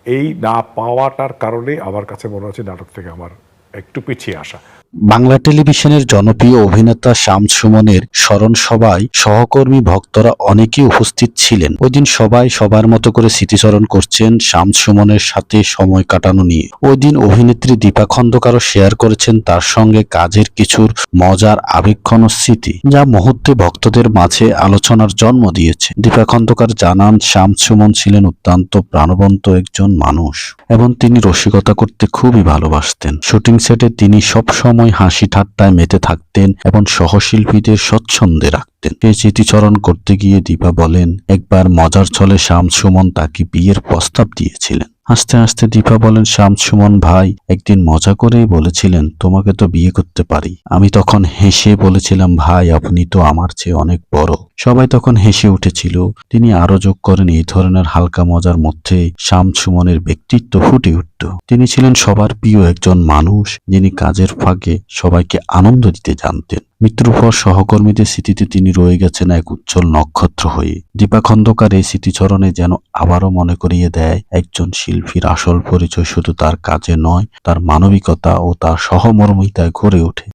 এই না পাওয়াটার কারণে আমার কাছে মনে হচ্ছে নাটক থেকে আমার একটু পিছিয়ে আসা। বাংলা টেলিভিশনের জনপ্রিয় অভিনেতা শামস সুমনের স্মরণ সভায় সহকর্মী ভক্তরা অনেকেই উপস্থিত ছিলেন। ওই দিন সবাই সবার মতো করে স্মৃতিচারণ করছেন শামস সুমনের সাথে সময় কাটানো নিয়ে। ওই দিন অভিনেত্রী দীপা খন্দকারও শেয়ার করেছেন তার সঙ্গে কাজের কিছুর মজার আবেগঘন স্মৃতি, যা মুহূর্তে ভক্তদের মাঝে আলোচনার জন্ম দিয়েছে। দীপা খন্দকার জানান, শামস সুমন ছিলেন অত্যন্ত প্রাণবন্ত একজন মানুষ এবং তিনি রসিকতা করতে খুবই ভালোবাসতেন। শুটিং সেটে তিনি সব সময় হাসি ঠাট্টায় মেতে থাকতেন এবং সহশিল্পীদের স্বচ্ছন্দে রাখতেন। এই স্মৃতিচারণ করতে গিয়ে দীপা বলেন, একবার মজার ছলে শামস সুমন তাকে বিয়ের প্রস্তাব দিয়েছিলেন। হাসতে হাসতে দীপা বলেন, শামস সুমন ভাই একদিন মজা করেই বলেছিলেন তোমাকে তো বিয়ে করতে পারি। আমি তখন হেসে বলেছিলাম, ভাই আপনি তো আমার চেয়ে অনেক বড়। সবাই তখন হেসে উঠেছিল। তিনি আরো যোগ করেন, এই ধরনের হালকা মজার মধ্যে শামস সুমনের ব্যক্তিত্ব ফুটে উঠত। তিনি ছিলেন সবার প্রিয় একজন মানুষ, যিনি কাজের ফাঁকে সবাইকে আনন্দ দিতে জানতেন। মৃত্যুর পর সহকর্মীদের স্মৃতিতে তিনি রয়ে গেছেন এক উজ্জ্বল নক্ষত্র হয়ে। দীপা খন্দকার এই স্মৃতিচরণে যেন আবারও মনে করিয়ে দেয়, একজন শিল্পীর আসল পরিচয় শুধু তার কাজে নয়, তার মানবিকতা ও তার সহমর্মিতায় গড়ে ওঠে।